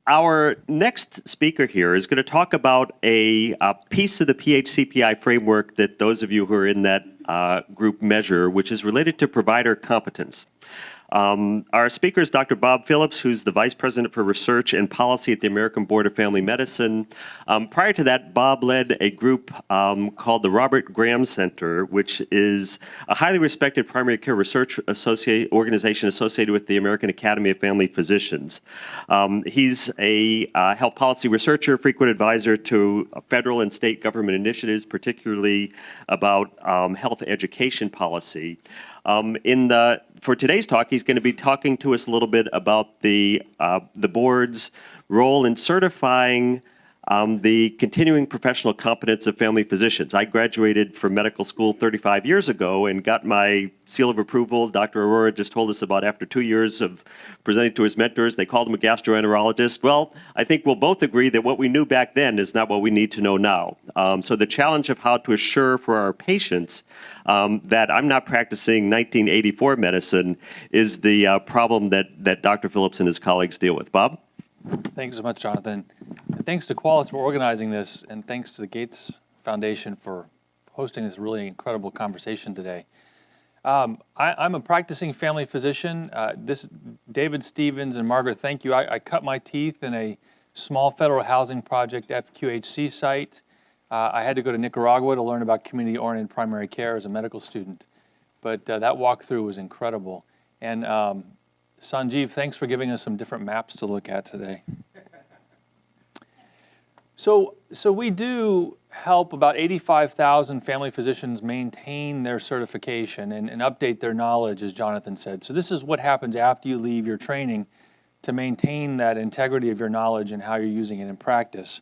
Our next speaker here is going to talk about a piece of the PHCPI framework that those of you who are in that group measure, which is related to provider competence. Our speaker is Dr. Bob Phillips, who's the Vice President for Research and Policy at the American Board of Family Medicine. Prior to that, Bob led a group called the Robert Graham Center, which is a highly respected primary care research organization associated with the American Academy of Family Physicians. He's a health policy researcher, frequent advisor to federal and state government initiatives, particularly about health education policy. For today's talk, he's going to be talking to us a little bit about the board's role in certifying the continuing professional competence of family physicians. I graduated from medical school 35 years ago and got my seal of approval. Dr. Arora just told us about after 2 years of presenting to his mentors, they called him a gastroenterologist. Well, I think we'll both agree that what we knew back then is not what we need to know now. So the challenge of how to assure for our patients that I'm not practicing 1984 medicine is the problem that Dr. Phillips and his colleagues deal with. Bob? Thanks so much, Jonathan. And thanks to Qualis for organizing this, and thanks to the Gates Foundation for hosting this really incredible conversation today. I'm a practicing family physician. David Stevens and Margaret, thank you. I cut my teeth in a small federal housing project FQHC site. I had to go to Nicaragua to learn about community-oriented primary care as a medical student. But that walkthrough was incredible. And Sanjeev, thanks for giving us some different maps to look at today. So we do help about 85,000 family physicians maintain their certification and update their knowledge, as Jonathan said. So this is what happens after you leave your training to maintain that integrity of your knowledge and how you're using it in practice.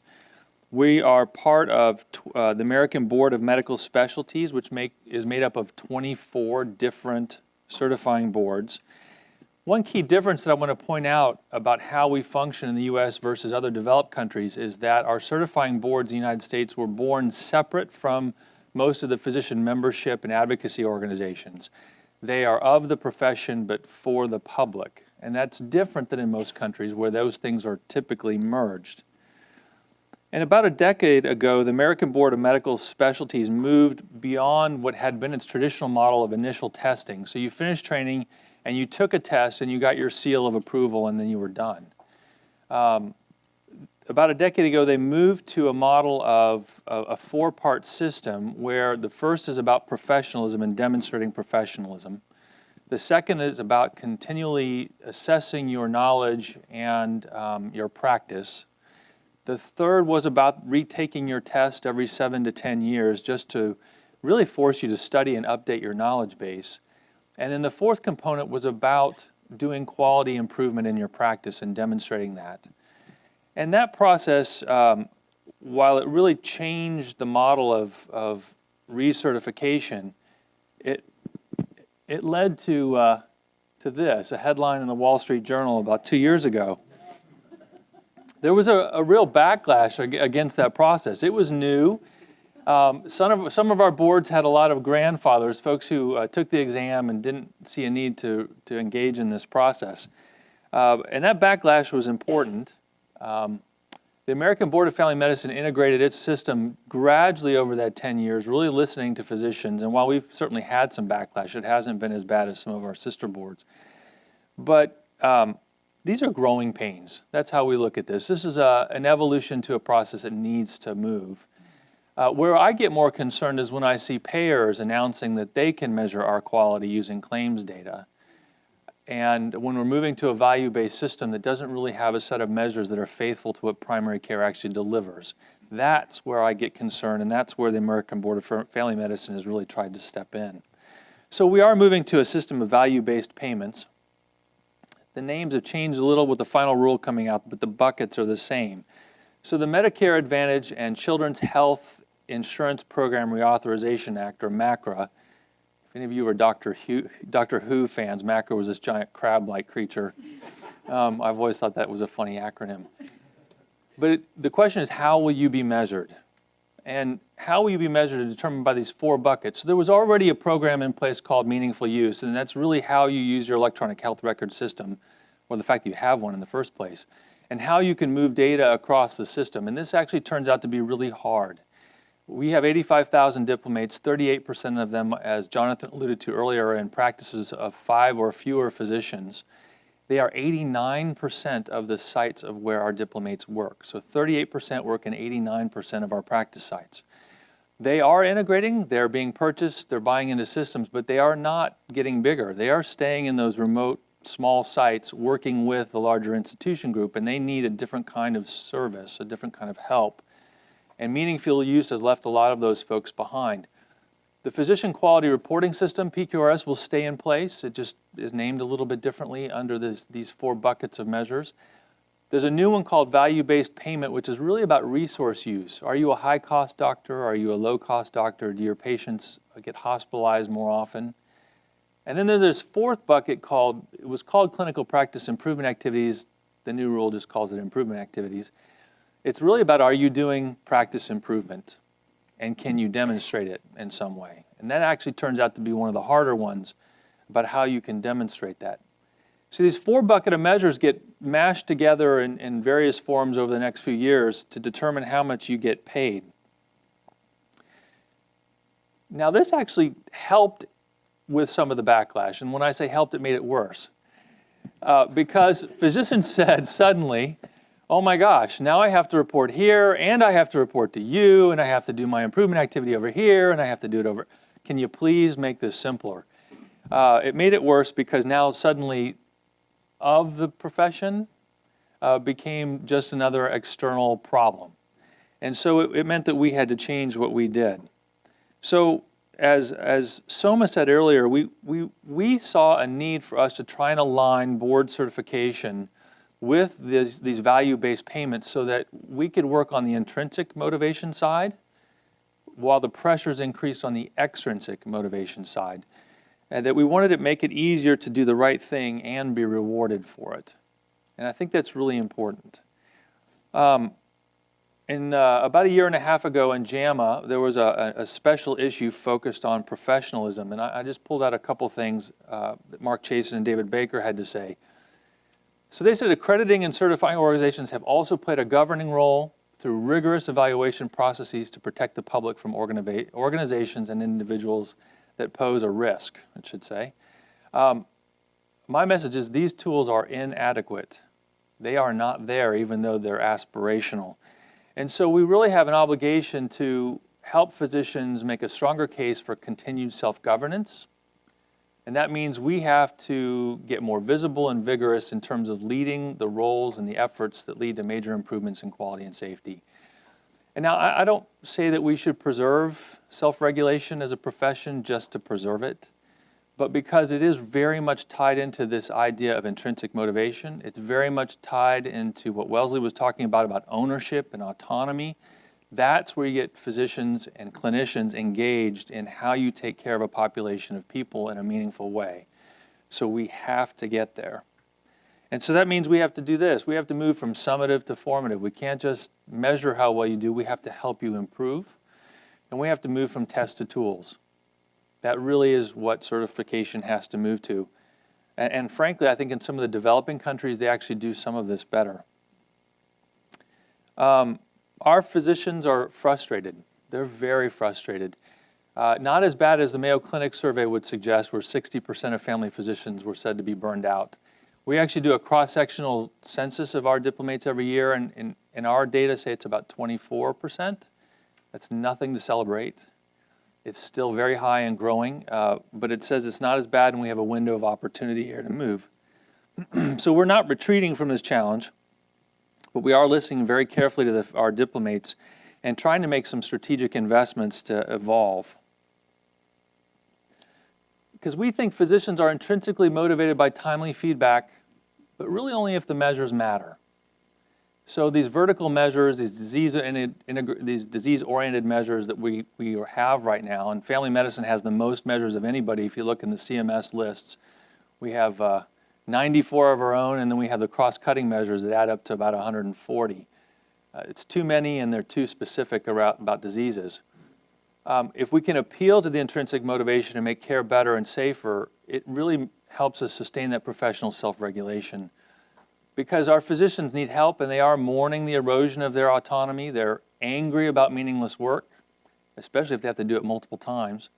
We are part of the American Board of Medical Specialties, which is made up of 24 different certifying boards. One key difference that I want to point out about how we function in the U.S. versus other developed countries is that our certifying boards in the United States were born separate from most of the physician membership and advocacy organizations. They are of the profession but for the public, and that's different than in most countries where those things are typically merged. And about a decade ago, the American Board of Medical Specialties moved beyond what had been its traditional model of initial testing. So you finished training and you took a test and you got your seal of approval and then you were done. About a decade ago, they moved to a model of a four-part system where the first is about professionalism and demonstrating professionalism. The second is about continually assessing your knowledge and your practice. The third was about retaking your test every 7 to 10 years just to really force you to study and update your knowledge base. And then the fourth component was about doing quality improvement in your practice and demonstrating that. And that process, while it really changed the model of recertification, it led to this, a headline in the Wall Street Journal about 2 years ago. There was a real backlash against that process. It was new. Some of our boards had a lot of grandfathers, folks who took the exam and didn't see a need to engage in this process. And that backlash was important. The American Board of Family Medicine integrated its system gradually over that 10 years, really listening to physicians. And while we've certainly had some backlash, it hasn't been as bad as some of our sister boards. But these are growing pains. That's how we look at this. This is an evolution to a process that needs to move. Where I get more concerned is when I see payers announcing that they can measure our quality using claims data. And when we're moving to a value-based system that doesn't really have a set of measures that are faithful to what primary care actually delivers, that's where I get concerned, and that's where the American Board of Family Medicine has really tried to step in. So we are moving to a system of value-based payments. The names have changed a little with the final rule coming out, but the buckets are the same. So the Medicare Advantage and Children's Health Insurance Program Reauthorization Act, or MACRA. If any of you are Doctor Who fans, MACRA was this giant crab-like creature. I've always thought that was a funny acronym. But the question is, how will you be measured? And how will you be measured is determined by these four buckets. So there was already a program in place called Meaningful Use, and that's really how you use your electronic health record system, or the fact that you have one in the first place. and how you can move data across the system. And this actually turns out to be really hard. We have 85,000 diplomates, 38% of them, as Jonathan alluded to earlier, are in practices of 5 or fewer physicians. They are 89% of the sites of where our diplomates work. So 38% work in 89% of our practice sites. They are integrating, they're being purchased, they're buying into systems, but they are not getting bigger. They are staying in those remote, small sites working with the larger institution group, and they need a different kind of service, a different kind of help. And meaningful use has left a lot of those folks behind. The Physician Quality Reporting System, PQRS, will stay in place. It just is named a little bit differently under these 4 buckets of measures. There's a new one called value-based payment, which is really about resource use. Are you a high-cost doctor? Are you a low-cost doctor? Do your patients get hospitalized more often? And then there's this 4th bucket it was called clinical practice improvement activities. The new rule just calls it improvement activities. It's really about, are you doing practice improvement? And can you demonstrate it in some way? And that actually turns out to be one of the harder ones about how you can demonstrate that. So these 4 bucket of measures get mashed together in various forms over the next few years to determine how much you get paid. Now this actually helped with some of the backlash. And when I say helped, it made it worse. Because physicians said suddenly, oh my gosh, now I have to report here, and I have to report to you, and I have to do my improvement activity over here, and I have to do it over. Can you please make this simpler? It made it worse because now suddenly of the profession became just another external problem. And so it meant that we had to change what we did. So as Soma said earlier, we saw a need for us to try and align board certification with these value-based payments so that we could work on the intrinsic motivation side while the pressures increased on the extrinsic motivation side. And that we wanted to make it easier to do the right thing and be rewarded for it. And I think that's really important. About a year and a half ago in JAMA, there was a special issue focused on professionalism. And I just pulled out a couple things that Mark Chasen and David Baker had to say. So they said accrediting and certifying organizations have also played a governing role through rigorous evaluation processes to protect the public from organizations and individuals that pose a risk, I should say. My message is these tools are inadequate. They are not there even though they're aspirational. And so we really have an obligation to help physicians make a stronger case for continued self-governance. And that means we have to get more visible and vigorous in terms of leading the roles and the efforts that lead to major improvements in quality and safety. And now I don't say that we should preserve self-regulation as a profession just to preserve it, but because it is very much tied into this idea of intrinsic motivation. It's very much tied into what Wellesley was talking about ownership and autonomy. That's where you get physicians and clinicians engaged in how you take care of a population of people in a meaningful way. So we have to get there. And so that means we have to do this. We have to move from summative to formative. We can't just measure how well you do. We have to help you improve. And we have to move from tests to tools. That really is what certification has to move to. And frankly, I think in some of the developing countries, they actually do some of this better. Our physicians are frustrated. They're very frustrated. Not as bad as the Mayo Clinic survey would suggest, where 60% of family physicians were said to be burned out. We actually do a cross-sectional census of our diplomates every year, and our data say it's about 24%. That's nothing to celebrate. It's still very high and growing, but it says it's not as bad, and we have a window of opportunity here to move. So we're not retreating from this challenge, but we are listening very carefully to our diplomates and trying to make some strategic investments to evolve. Because we think physicians are intrinsically motivated by timely feedback, but really only if the measures matter. So these vertical measures, these disease-oriented measures that we have right now, and family medicine has the most measures of anybody. If you look in the CMS lists, we have 94 of our own, and then we have the cross-cutting measures that add up to about 140. It's too many, and they're too specific about diseases. If we can appeal to the intrinsic motivation and make care better and safer, it really helps us sustain that professional self-regulation. because our physicians need help and they are mourning the erosion of their autonomy. They're angry about meaningless work, especially if they have to do it multiple times.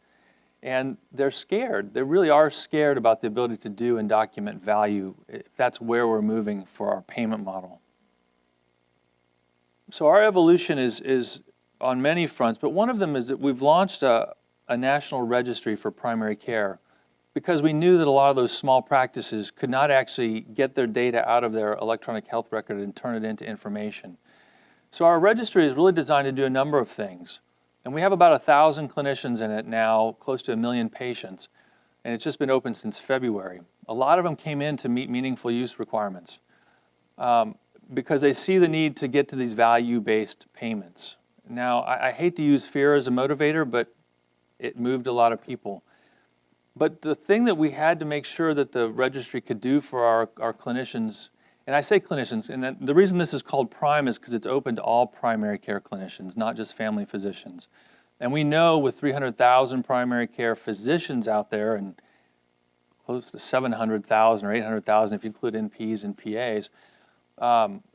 And they're scared. They really are scared about the ability to do and document value, if that's where we're moving for our payment model. So our evolution is on many fronts, but one of them is that we've launched a national registry for primary care because we knew that a lot of those small practices could not actually get their data out of their electronic health record and turn it into information. So our registry is really designed to do a number of things. And we have about 1,000 clinicians in it now, close to 1 million patients, and it's just been open since February. A lot of them came in to meet meaningful use requirements because they see the need to get to these value-based payments. Now, I hate to use fear as a motivator, but it moved a lot of people. But the thing that we had to make sure that the registry could do for our clinicians, and I say clinicians, and the reason this is called Prime is because it's open to all primary care clinicians, not just family physicians. And we know with 300,000 primary care physicians out there and close to 700,000 or 800,000 if you include NPs and PAs,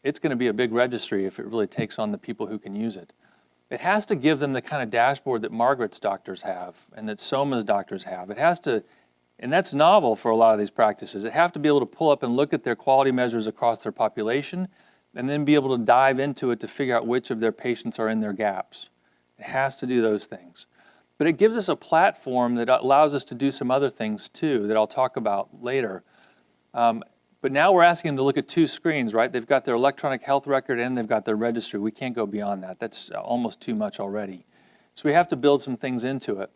it's going to be a big registry if it really takes on the people who can use it. It has to give them the kind of dashboard that Margaret's doctors have and that Soma's doctors have. It has to, and that's novel for a lot of these practices. It have to be able to pull up and look at their quality measures across their population and then be able to dive into it to figure out which of their patients are in their gaps. It has to do those things. But it gives us a platform that allows us to do some other things too that I'll talk about later. But now we're asking them to look at 2 screens, right? They've got their electronic health record and they've got their registry. We can't go beyond that. That's almost too much already. So we have to build some things into it.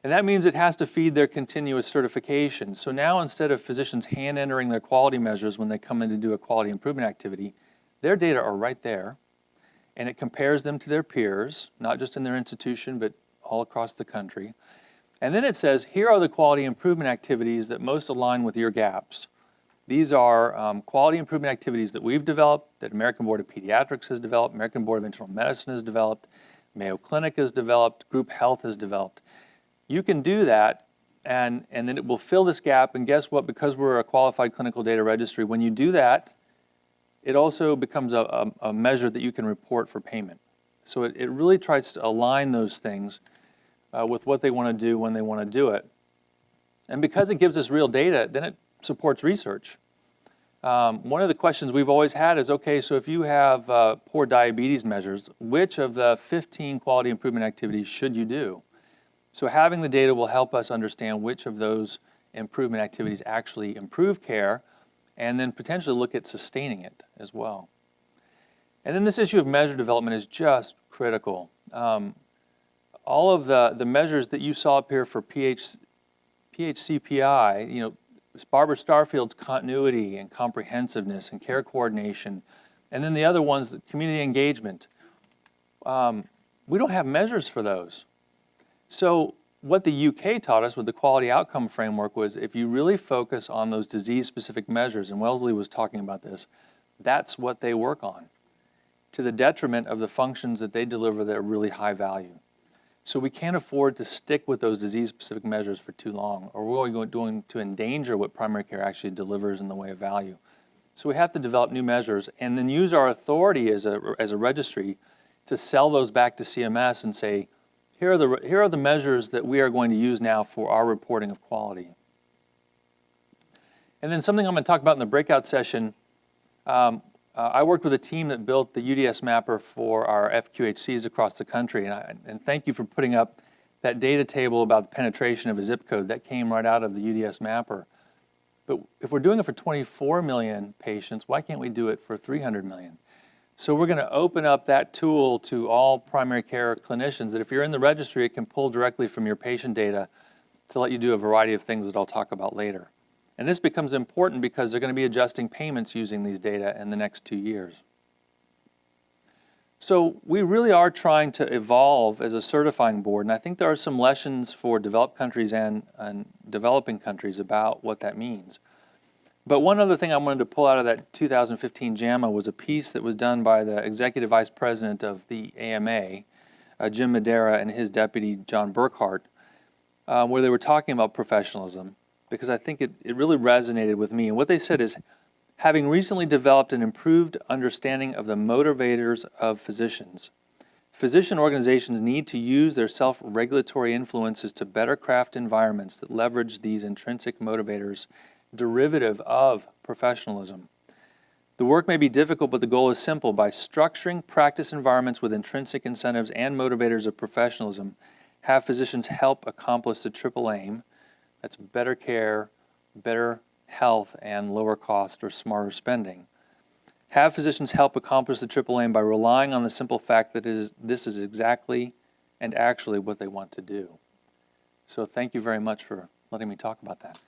And that means it has to feed their continuous certification. So now instead of physicians hand entering their quality measures when they come in to do a quality improvement activity, their data are right there. And it compares them to their peers, not just in their institution, but all across the country. And then it says, here are the quality improvement activities that most align with your gaps. These are quality improvement activities that we've developed, that American Board of Pediatrics has developed, American Board of Internal Medicine has developed, Mayo Clinic has developed, Group Health has developed. You can do that, and then it will fill this gap, and guess what? Because we're a qualified clinical data registry, when you do that, it also becomes a measure that you can report for payment. So it really tries to align those things with what they want to do when they want to do it. And because it gives us real data, then it supports research. One of the questions we've always had is, okay, so if you have poor diabetes measures, which of the 15 quality improvement activities should you do? So having the data will help us understand which of those improvement activities actually improve care and then potentially look at sustaining it as well. And then this issue of measure development is just critical. All of the measures that you saw up here for PHCPI, you know, Barbara Starfield's continuity and comprehensiveness and care coordination, and then the other ones, community engagement. We don't have measures for those. So what the UK taught us with the quality outcome framework was if you really focus on those disease-specific measures, and Wellesley was talking about this, that's what they work on, to the detriment of the functions that they deliver that are really high value. So we can't afford to stick with those disease-specific measures for too long, or we're going to endanger what primary care actually delivers in the way of value. So we have to develop new measures and then use our authority as a registry to sell those back to CMS and say, here are the measures that we are going to use now for our reporting of quality. And then something I'm going to talk about in the breakout session, I worked with a team that built the UDS mapper for our FQHCs across the country, and thank you for putting up that data table about the penetration of a zip code. That came right out of the UDS mapper. But if we're doing it for 24 million patients, why can't we do it for 300 million? So we're going to open up that tool to all primary care clinicians that if you're in the registry, it can pull directly from your patient data to let you do a variety of things that I'll talk about later. And this becomes important because they're going to be adjusting payments using these data in the next 2 years. So we really are trying to evolve as a certifying board, and I think there are some lessons for developed countries and developing countries about what that means. But one other thing I wanted to pull out of that 2015 JAMA was a piece that was done by the Executive Vice President of the AMA, Jim Madera, and his deputy, John Burkhart, where they were talking about professionalism, because I think it really resonated with me. And what they said is, Having recently developed an improved understanding of the motivators of physicians, physician organizations need to use their self-regulatory influences to better craft environments that leverage these intrinsic motivators derivative of professionalism. The work may be difficult, but the goal is simple. By structuring practice environments with intrinsic incentives and motivators of professionalism, have physicians help accomplish the triple aim. That's better care, better health, and lower cost or smarter spending. Have physicians help accomplish the triple aim by relying on the simple fact that this is exactly and actually what they want to do. So thank you very much for letting me talk about that.